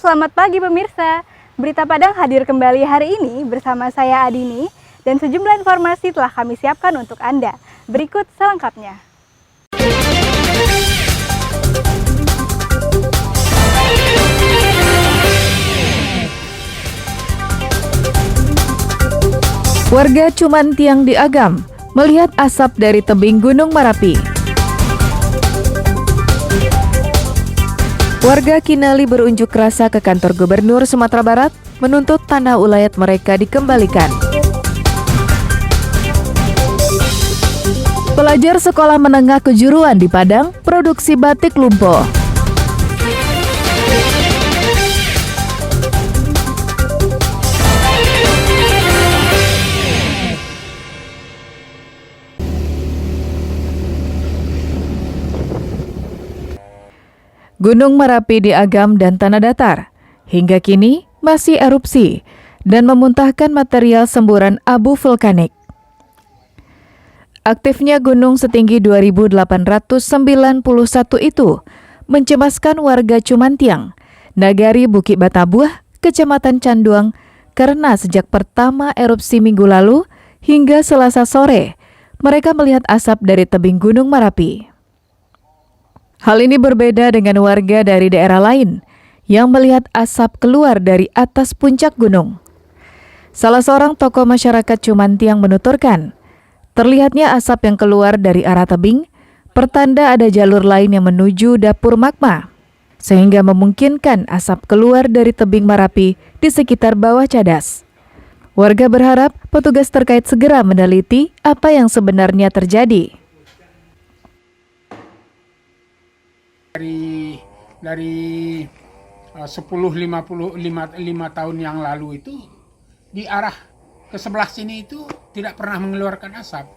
selamat pagi pemirsa. Berita Padang hadir kembali hari ini bersama saya Adini dan sejumlah informasi telah kami siapkan untuk Anda. Berikut selengkapnya. Warga Cumantiang di Agam melihat asap dari tebing Gunung Merapi. Warga Kinali berunjuk rasa ke kantor Gubernur Sumatera Barat menuntut tanah ulayat mereka dikembalikan. Pelajar sekolah menengah kejuruan di Padang produksi batik lumpuh. Gunung Merapi di Agam dan Tanah Datar hingga kini masih erupsi dan memuntahkan material semburan abu vulkanik. Aktifnya gunung setinggi 2.891 itu mencemaskan warga Cumantiang, Nagari Bukit Batabuah, Kecamatan Canduang karena sejak pertama erupsi minggu lalu hingga Selasa sore, mereka melihat asap dari tebing Gunung Merapi. Hal ini berbeda dengan warga dari daerah lain yang melihat asap keluar dari atas puncak gunung. Salah seorang tokoh masyarakat Cumantiang menuturkan, terlihatnya asap yang keluar dari arah tebing, pertanda ada jalur lain yang menuju dapur magma, sehingga memungkinkan asap keluar dari tebing Merapi di sekitar bawah cadas. Warga berharap petugas terkait segera meneliti apa yang sebenarnya terjadi. Dari 5 tahun yang lalu itu di arah ke sebelah sini itu tidak pernah mengeluarkan asap.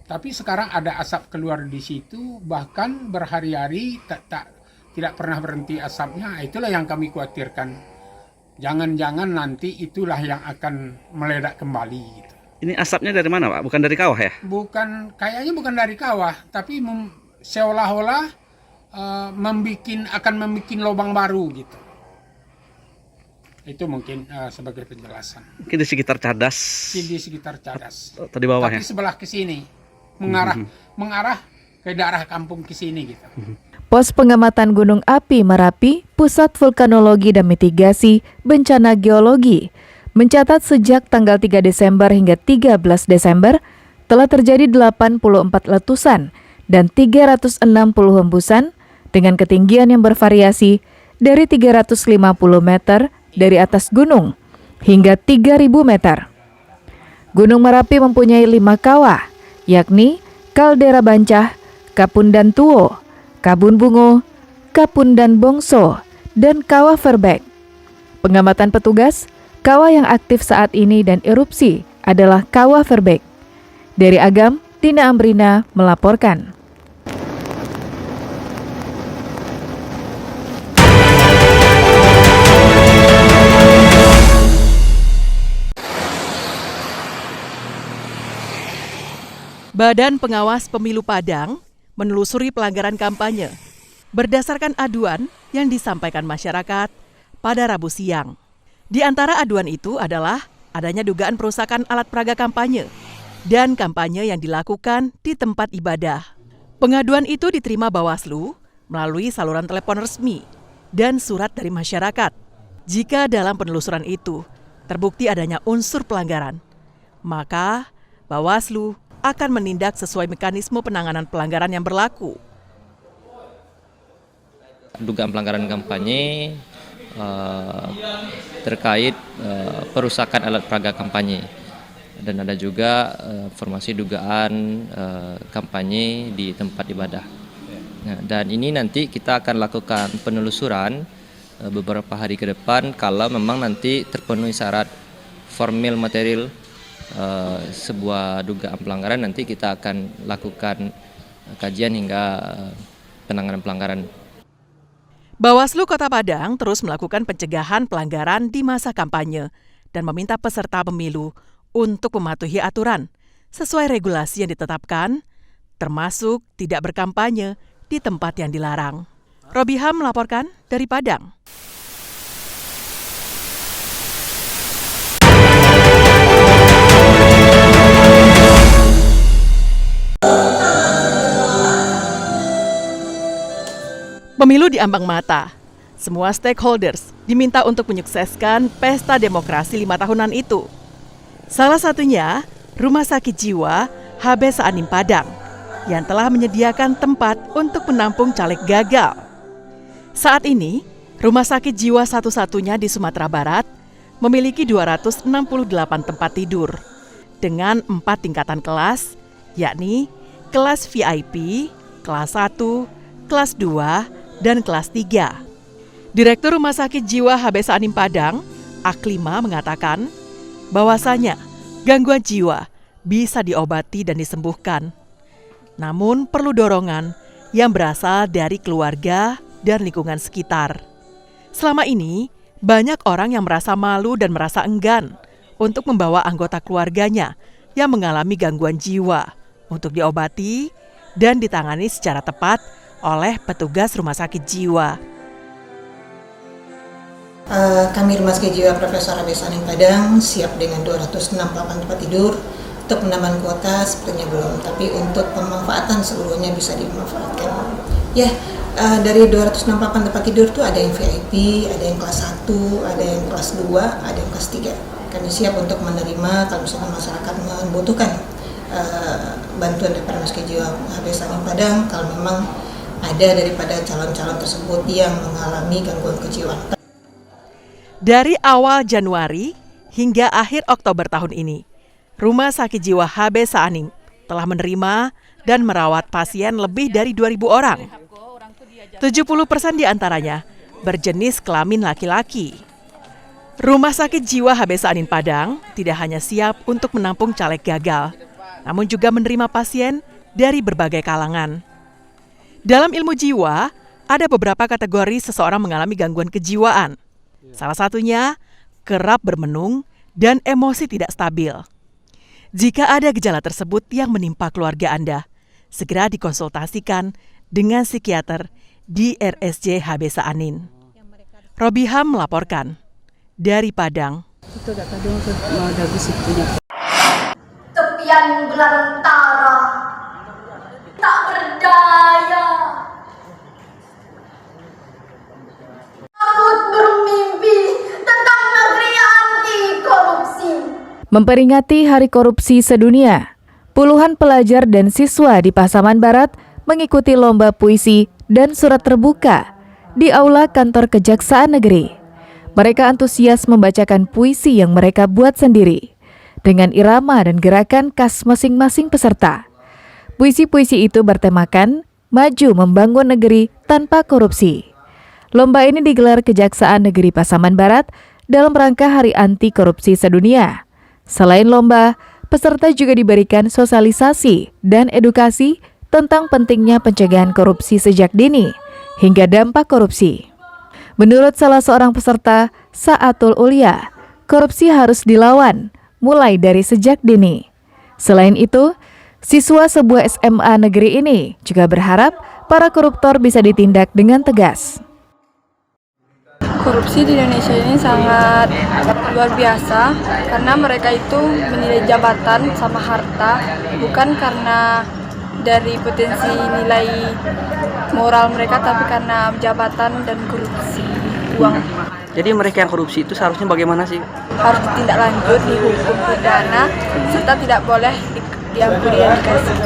Tapi sekarang ada asap keluar di situ, bahkan berhari-hari tidak pernah berhenti asapnya. Itulah yang kami khawatirkan. Jangan-jangan nanti itulah yang akan meledak kembali gitu. Ini asapnya dari mana, Pak? Bukan dari kawah ya? Kayaknya bukan dari kawah, tapi seolah-olah akan membuat lubang baru gitu. Itu mungkin sebagai penjelasan. Mungkin di sekitar Cadas. Di sekitar Cadas. Tadi bawah tapi ya? Sebelah ke sini, mengarah ke daerah kampung ke sini gitu. Pos pengamatan Gunung Api Merapi, Pusat Vulkanologi dan Mitigasi Bencana Geologi, mencatat sejak tanggal 3 Desember hingga 13 Desember telah terjadi 84 letusan dan 360 hembusan dengan ketinggian yang bervariasi dari 350 meter dari atas gunung hingga 3.000 meter. Gunung Merapi mempunyai 5 kawah, yakni Kaldera Bancah, Kapundan Tuo, Kabun Bungo, Kapundan Bongso, dan Kawah Verbek. Pengamatan petugas, kawah yang aktif saat ini dan erupsi adalah Kawah Verbek. Dari Agam, Tina Amrina melaporkan. Badan Pengawas Pemilu Padang menelusuri pelanggaran kampanye berdasarkan aduan yang disampaikan masyarakat pada Rabu siang. Di antara aduan itu adalah adanya dugaan perusakan alat peraga kampanye dan kampanye yang dilakukan di tempat ibadah. Pengaduan itu diterima Bawaslu melalui saluran telepon resmi dan surat dari masyarakat. Jika dalam penelusuran itu terbukti adanya unsur pelanggaran, maka Bawaslu akan menindak sesuai mekanisme penanganan pelanggaran yang berlaku. Dugaan pelanggaran kampanye terkait perusakan alat peraga kampanye, dan ada juga informasi dugaan kampanye di tempat ibadah. Nah, dan ini nanti kita akan lakukan penelusuran beberapa hari ke depan. Kalau memang nanti terpenuhi syarat formil material sebuah dugaan pelanggaran, nanti kita akan lakukan kajian hingga penanganan pelanggaran. Bawaslu Kota Padang terus melakukan pencegahan pelanggaran di masa kampanye dan meminta peserta pemilu untuk mematuhi aturan sesuai regulasi yang ditetapkan, termasuk tidak berkampanye di tempat yang dilarang. Robiham melaporkan dari Padang. Pemilu di ambang mata. Semua stakeholders diminta untuk menyukseskan pesta demokrasi 5 tahunan itu. Salah satunya Rumah Sakit Jiwa HB Saanim Padang yang telah menyediakan tempat untuk menampung caleg gagal. Saat ini, Rumah Sakit Jiwa satu-satunya di Sumatera Barat memiliki 268 tempat tidur dengan 4 tingkatan kelas, yakni kelas VIP, kelas 1, kelas 2, dan kelas 3. Direktur Rumah Sakit Jiwa HB Saanim Padang, Aklima, mengatakan bahwasanya gangguan jiwa bisa diobati dan disembuhkan. Namun perlu dorongan yang berasal dari keluarga dan lingkungan sekitar. Selama ini, banyak orang yang merasa malu dan merasa enggan untuk membawa anggota keluarganya yang mengalami gangguan jiwa untuk diobati dan ditangani secara tepat oleh petugas Rumah Sakit Jiwa. Kami Rumah Sakit Jiwa Profesor HB Saanim Padang siap dengan 268 tempat tidur. Untuk penambahan kuota sepertinya belum, tapi untuk pemanfaatan seluruhnya bisa dimanfaatkan. Ya, dari 268 tempat tidur itu ada yang VIP, ada yang kelas 1, ada yang kelas 2, ada yang kelas 3. Kami siap untuk menerima kalau misalkan masyarakat membutuhkan bantuan daripada Rumah Sakit Jiwa HB Saanim Padang kalau memang ada daripada calon-calon tersebut yang mengalami gangguan kejiwaan. Dari awal Januari hingga akhir Oktober tahun ini, Rumah Sakit Jiwa HB Saanim telah menerima dan merawat pasien lebih dari 2.000 orang. 70% diantaranya berjenis kelamin laki-laki. Rumah Sakit Jiwa HB Saanim Padang tidak hanya siap untuk menampung caleg gagal, namun juga menerima pasien dari berbagai kalangan. Dalam ilmu jiwa, ada beberapa kategori seseorang mengalami gangguan kejiwaan. Salah satunya, kerap bermenung dan emosi tidak stabil. Jika ada gejala tersebut yang menimpa keluarga Anda, segera dikonsultasikan dengan psikiater di RSJ HB Saanim. Robiham melaporkan dari Padang. Tepian belantara tak berdaya. Takut bermimpi tentang negeri anti korupsi. Memperingati Hari Korupsi Sedunia, puluhan pelajar dan siswa di Pasaman Barat mengikuti lomba puisi dan surat terbuka di Aula Kantor Kejaksaan Negeri. Mereka antusias membacakan puisi yang mereka buat sendiri, dengan irama dan gerakan khas masing-masing peserta. Puisi-puisi itu bertemakan maju membangun negeri tanpa korupsi. Lomba ini digelar Kejaksaan Negeri Pasaman Barat dalam rangka Hari Anti Korupsi Sedunia. Selain lomba, peserta juga diberikan sosialisasi dan edukasi tentang pentingnya pencegahan korupsi sejak dini hingga dampak korupsi. Menurut salah seorang peserta, Saatul Ulia, korupsi harus dilawan mulai dari sejak dini. Selain itu, siswa sebuah SMA negeri ini juga berharap para koruptor bisa ditindak dengan tegas. Korupsi di Indonesia ini sangat luar biasa karena mereka itu menilai jabatan sama harta bukan karena dari potensi nilai moral mereka tapi karena jabatan dan korupsi uang. Jadi mereka yang korupsi itu seharusnya bagaimana sih? Harus ditindaklanjut, dihukum pidana serta tidak boleh diampuni dan dikasih.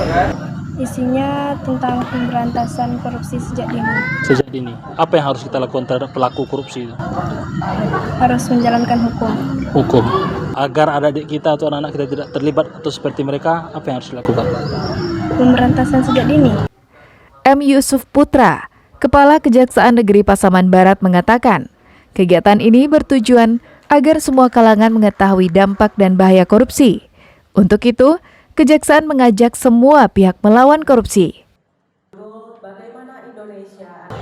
Isinya tentang pemberantasan korupsi sejak dini. Sejak dini. Apa yang harus kita lakukan terhadap pelaku korupsi itu? Harus menjalankan hukum. Hukum. Agar adik-adik kita atau anak-anak kita tidak terlibat atau seperti mereka, apa yang harus dilakukan? Pemberantasan sejak dini. M. Yusuf Putra, Kepala Kejaksaan Negeri Pasaman Barat mengatakan, kegiatan ini bertujuan agar semua kalangan mengetahui dampak dan bahaya korupsi. Untuk itu, Kejaksaan mengajak semua pihak melawan korupsi.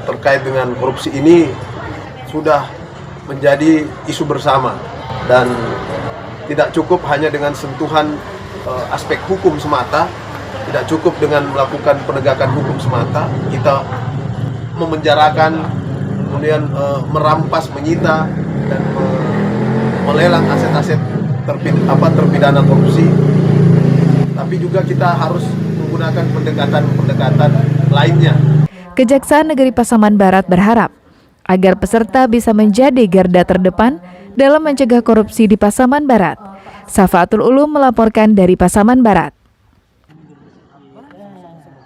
Terkait dengan korupsi ini sudah menjadi isu bersama dan tidak cukup hanya dengan sentuhan aspek hukum semata, tidak cukup dengan melakukan penegakan hukum semata, kita memenjarakan, kemudian merampas, menyita dan melelang aset-aset terpidana korupsi. Tapi juga kita harus menggunakan pendekatan-pendekatan lainnya. Kejaksaan Negeri Pasaman Barat berharap agar peserta bisa menjadi garda terdepan dalam mencegah korupsi di Pasaman Barat. Safaatul Ulum melaporkan dari Pasaman Barat.